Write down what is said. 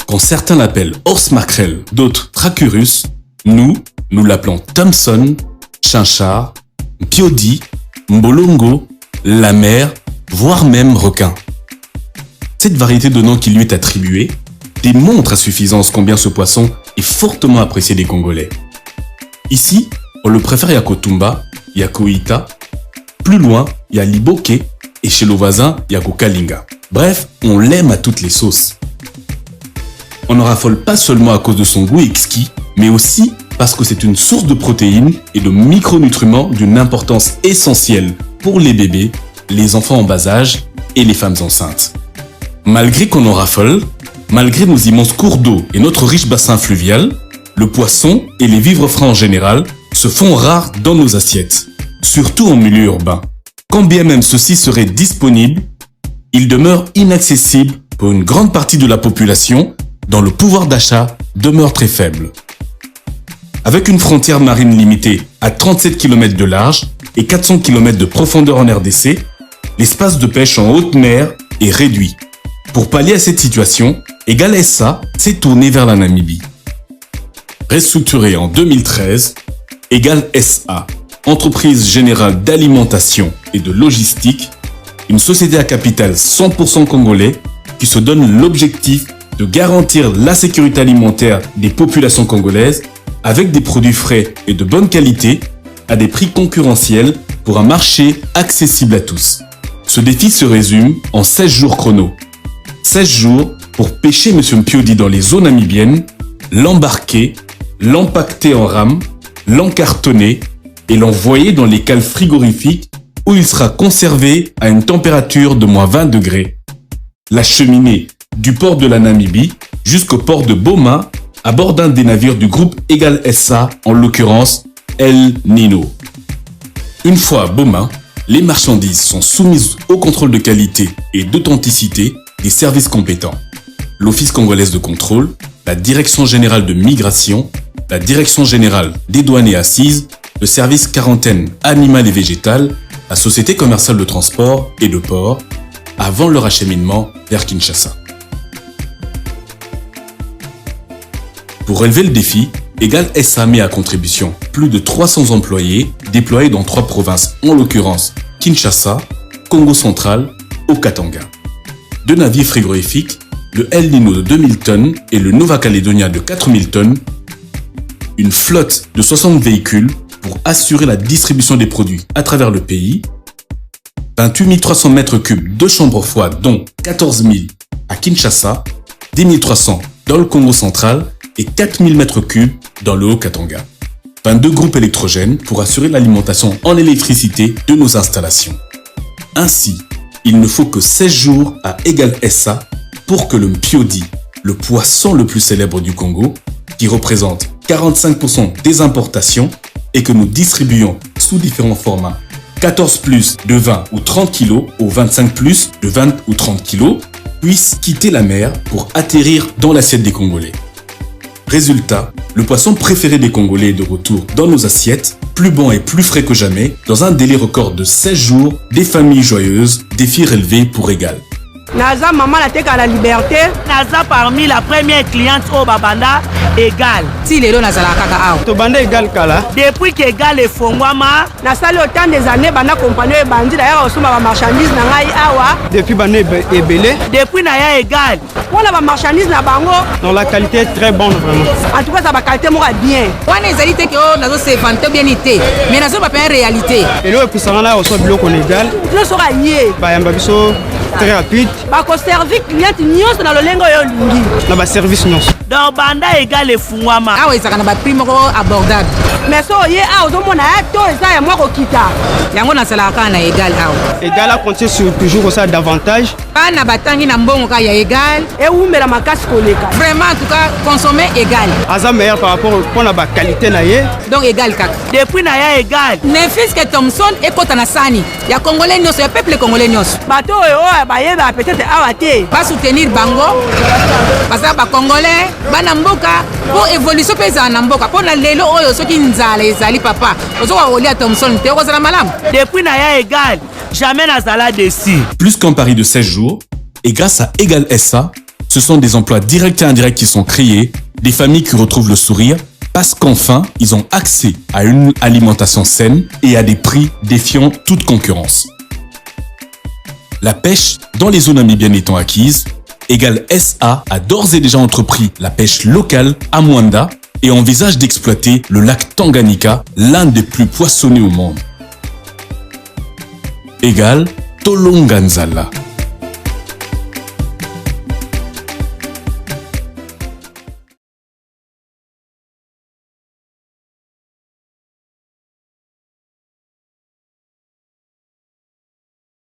Quand certains l'appellent Horst Makrel, d'autres Trachurus, nous l'appelons Thompson, Chinchard, Piodi, Mbolongo, la mer, voire même requin. Cette variété de noms qui lui est attribuée démontre à suffisance combien ce poisson est fortement apprécié des Congolais. Ici, on le préfère Yakotumba, Yakoita, plus loin, il y a Liboke et chez le voisin, Yako Kalinga. Bref, on l'aime à toutes les sauces. On ne raffole pas seulement à cause de son goût exquis, mais aussi parce que c'est une source de protéines et de micronutriments d'une importance essentielle pour les bébés, les enfants en bas âge et les femmes enceintes. Malgré qu'on en raffole, malgré nos immenses cours d'eau et notre riche bassin fluvial, le poisson et les vivres frais en général se font rares dans nos assiettes, surtout en milieu urbain. Quand bien même ceux-ci seraient disponibles, ils demeurent inaccessibles pour une grande partie de la population dont le pouvoir d'achat demeure très faible. Avec une frontière marine limitée à 37 km de large et 400 km de profondeur en RDC, l'espace de pêche en haute mer est réduit. Pour pallier à cette situation, Egal SA s'est tourné vers la Namibie. Restructurée en 2013, Egal SA, entreprise générale d'alimentation et de logistique, une société à capital 100% congolais qui se donne l'objectif de garantir la sécurité alimentaire des populations congolaises avec des produits frais et de bonne qualité à des prix concurrentiels pour un marché accessible à tous. Ce défi se résume en 16 jours chrono. 16 jours pour pêcher M. Mpiodi dans les eaux namibiennes, l'embarquer, l'empaqueter en rame, l'encartonner et l'envoyer dans les cales frigorifiques où il sera conservé à une température de moins 20 degrés. L'acheminer du port de la Namibie jusqu'au port de Boma à bord d'un des navires du groupe Egal SA, en l'occurrence El Nino. Une fois à Boma, les marchandises sont soumises au contrôle de qualité et d'authenticité des services compétents. L'Office congolaise de contrôle, la Direction générale de migration, la Direction générale des douanes et assises, le service quarantaine animale et végétale, la Société commerciale de transport et de port, avant leur acheminement vers Kinshasa. Pour relever le défi, Egal SA met à contribution plus de 300 employés déployés dans 3 provinces, en l'occurrence Kinshasa, Congo central, au Katanga. 2 navires frigorifiques, le El Nino de 2000 tonnes et le Nova Caledonia de 4000 tonnes, une flotte de 60 véhicules pour assurer la distribution des produits à travers le pays, 28 300 mètres cubes de chambres froides dont 14 000 à Kinshasa, 10 300 dans le Congo central et 4000 mètres cubes dans le Haut-Katanga. 22 groupes électrogènes pour assurer l'alimentation en électricité de nos installations. Ainsi, il ne faut que 16 jours à Egal SA pour que le Mpiodi, le poisson le plus célèbre du Congo, qui représente 45% des importations et que nous distribuons sous différents formats, 14 plus de 20 ou 30 kg ou 25 plus de 20 ou 30 kg, puisse quitter la mer pour atterrir dans l'assiette des Congolais. Résultat, le poisson préféré des Congolais est de retour dans nos assiettes, plus bon et plus frais que jamais, dans un délai record de 16 jours, des familles joyeuses, défi relevé pour Egal. Naza maman la teka la liberté. Naza parmi la première cliente au Babanda Egal. Si les deux nazala kaka aw. To banda Egal kala. Depuis que Egal est fongwama, na sali autant des années bana compagnie bandi d'ailleurs osuma ba marchandise na ngai awa. Depuis bana ebele. Depuis na ya Egal. Voilà ba marchandise na bango. Donc la qualité est très bonne vraiment. En tout cas ça ba qualité moko bien. Wana ezali te que nazo se vanter bien été. Mais nazo ba pas réalité. Et le puissant là oso biloko Egal. Je sera yé. Ba yamba biso très rapide. Bako servir client nyonso na lolengo yo lingi. Na ba service nyonso. Donc banda Egal e fungwama. Ah oui, ça kana ba prix moko abordable. Mais so ye a ozomona ya to eza ya moko kita. Yango na sala kana Egal aw. Egal a compté sur toujours ça davantage. Pana batangi na mbongo ka ya Egal. Et umela makasi koleka. Vraiment en tout cas consommer Egal. Aza meilleur par rapport pour la qualité na ye. Donc Egal kaka. Depuis na ya Egal. Ne fils que Thompson et kota na sani. Ya congolais nyos, ya peuple congolais nyos. Bato yo ba yeba peut-être awate. Pas soutenir bango. Parce que ba congolais bana mboka po évolution pe za na mboka po na lelo oyo soki nzala ezali papa ozoka kolia Thomson te okozala malamu. Depuis na ya Égal, jamais nazala dessus. Plus qu'un pari de 16 jours, et grâce à Égal SA, ce sont des emplois directs et indirects qui sont créés, des familles qui retrouvent le sourire, parce qu'enfin, ils ont accès à une alimentation saine et à des prix défiant toute concurrence. La pêche dans les zones namibiennes étant acquise, Égal SA a d'ores et déjà entrepris la pêche locale à Mwanda et envisage d'exploiter le lac Tanganyika, l'un des plus poissonnés au monde. Égal Tolonganzala.